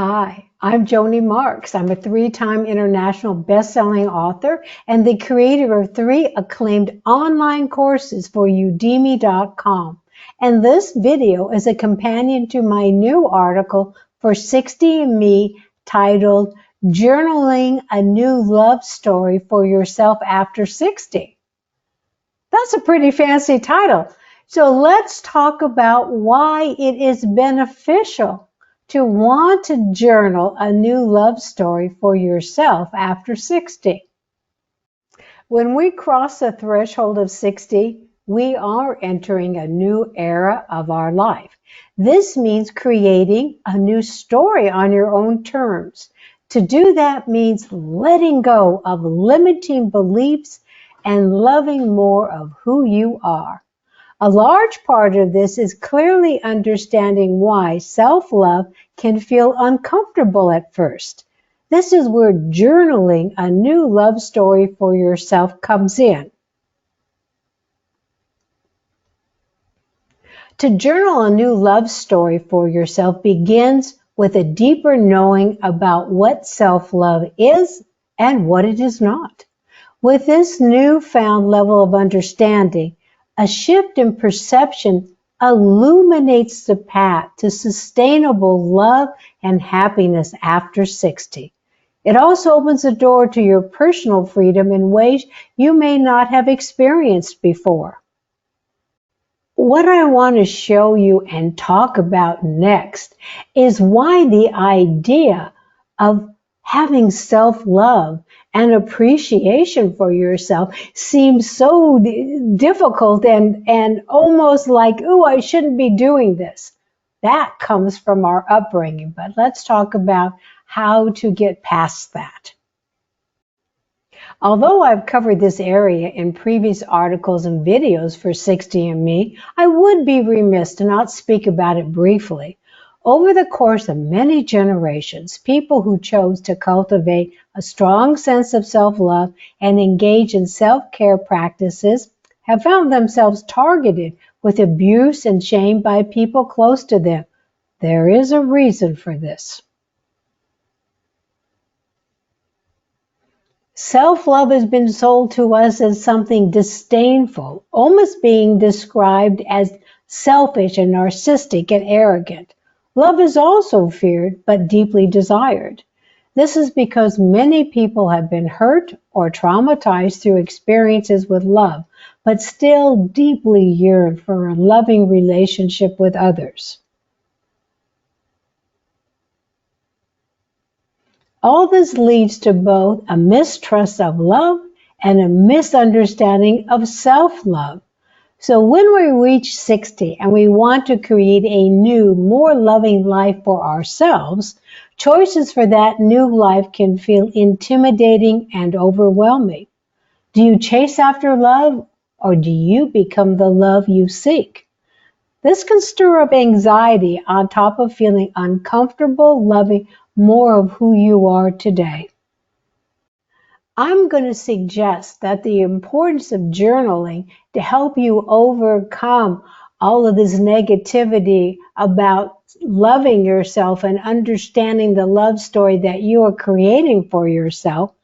Hi, I'm Joanie Marx. I'm a three-time international best-selling author and the creator of 3 acclaimed online courses for UDEMY.com. And this video is a companion to my new article for 60andMe titled Journaling a New Love Story for Yourself After 60. That's a pretty fancy title. So let's talk about why it is beneficial to want to journal a new love story for yourself after 60. When we cross the threshold of 60, we are entering a new era of our life. This means creating a new story on your own terms. To do that means letting go of limiting beliefs and loving more of who you are. A large part of this is clearly understanding why self-love can feel uncomfortable at first. This is where journaling a new love story for yourself comes in. To journal a new love story for yourself begins with a deeper knowing about what self-love is and what it is not. With this newfound level of understanding, a shift in perception illuminates the path to sustainable love and happiness after 60. It also opens the door to your personal freedom in ways you may not have experienced before. What I want to show you and talk about next is why the idea of having self-love and appreciation for yourself seems so difficult and almost like, oh, I shouldn't be doing this. That comes from our upbringing, but let's talk about how to get past that. Although I've covered this area in previous articles and videos for 60andMe, I would be remiss to not speak about it briefly. Over the course of many generations, people who chose to cultivate a strong sense of self-love and engage in self-care practices have found themselves targeted with abuse and shame by people close to them. There is a reason for this. Self-love has been sold to us as something disdainful, almost being described as selfish and narcissistic and arrogant. Love is also feared, but deeply desired. This is because many people have been hurt or traumatized through experiences with love, but still deeply yearn for a loving relationship with others. All this leads to both a mistrust of love and a misunderstanding of self-love. So when we reach 60 and we want to create a new, more loving life for ourselves, choices for that new life can feel intimidating and overwhelming. Do you chase after love, or do you become the love you seek? This can stir up anxiety on top of feeling uncomfortable loving more of who you are today. I'm going to suggest that the importance of journaling to help you overcome all of this negativity about loving yourself and understanding the love story that you are creating for yourself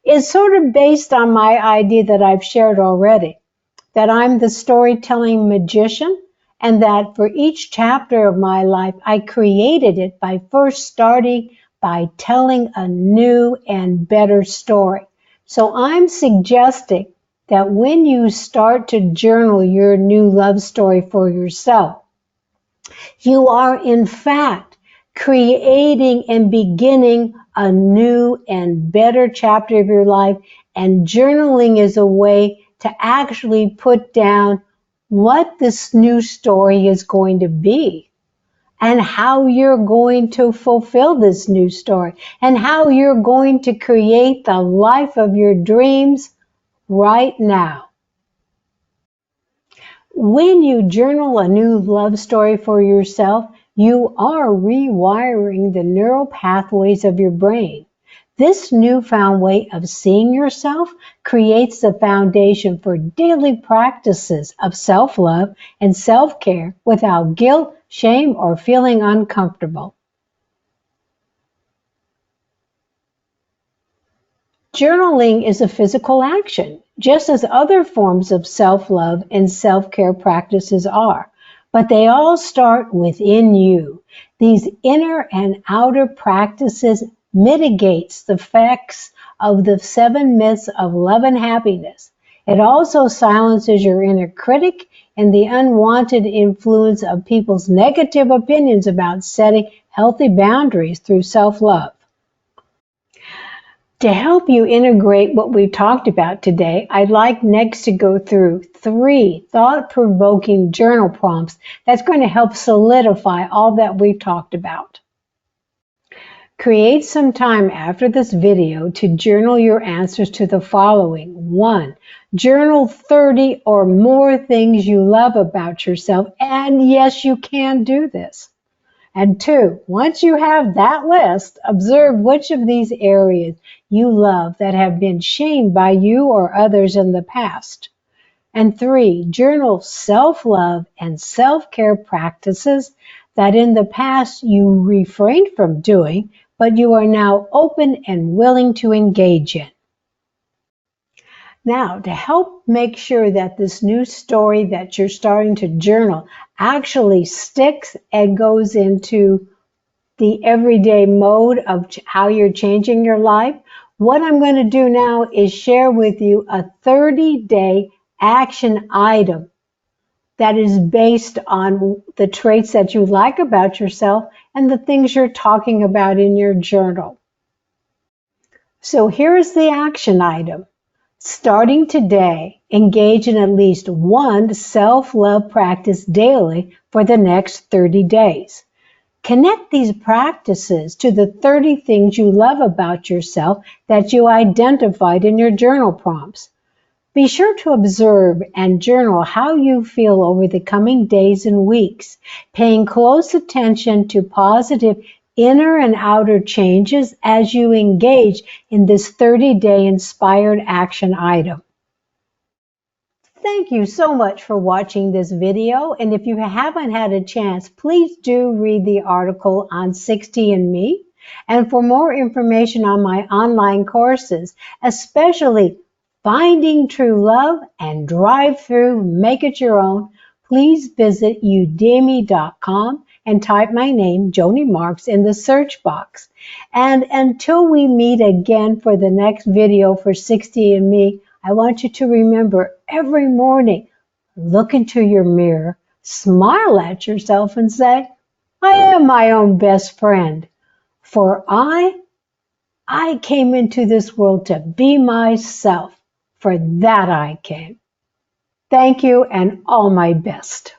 is sort of based on my idea that I've shared already, that I'm the storytelling magician, and that for each chapter of my life, I created it by first starting by telling a new and better story. So I'm suggesting that when you start to journal your new love story for yourself, you are in fact creating and beginning a new and better chapter of your life, and journaling is a way to actually put down what this new story is going to be, and how you're going to fulfill this new story, and how you're going to create the life of your dreams right now. When you journal a new love story for yourself, you are rewiring the neural pathways of your brain. This newfound way of seeing yourself creates the foundation for daily practices of self-love and self-care without guilt, shame, or feeling uncomfortable. Journaling is a physical action, just as other forms of self-love and self-care practices are, but they all start within you. These inner and outer practices mitigates the effects of the 7 myths of love and happiness. It also silences your inner critic and the unwanted influence of people's negative opinions about setting healthy boundaries through self-love. To help you integrate what we talked about today, I'd like next to go through 3 thought-provoking journal prompts that's going to help solidify all that we've talked about. Create some time after this video to journal your answers to the following. 1. Journal 30 or more things you love about yourself, and yes, you can do this. And 2, once you have that list, observe which of these areas you love that have been shamed by you or others in the past. And 3, journal self-love and self-care practices that in the past you refrained from doing, but you are now open and willing to engage in. Now, to help make sure that this new story that you're starting to journal actually sticks and goes into the everyday mode of how you're changing your life, what I'm going to do now is share with you a 30-day action item that is based on the traits that you like about yourself and the things you're talking about in your journal. So here's the action item. Starting today, engage in at least one self-love practice daily for the next 30 days. Connect these practices to the 30 things you love about yourself that you identified in your journal prompts. Be sure to observe and journal how you feel over the coming days and weeks, paying close attention to positive inner and outer changes as you engage in this 30-day inspired action item. Thank you so much for watching this video, and if you haven't had a chance, please do read the article on 60andMe. And for more information on my online courses, especially Finding True Love and Drive-Thru, Make It Your Own, please visit udemy.com and type my name, Joanie Marx, in the search box. And until we meet again for the next video for 60andMe, I want you to remember every morning, look into your mirror, smile at yourself and say, I am my own best friend. For I came into this world to be myself. For that I came. Thank you and all my best.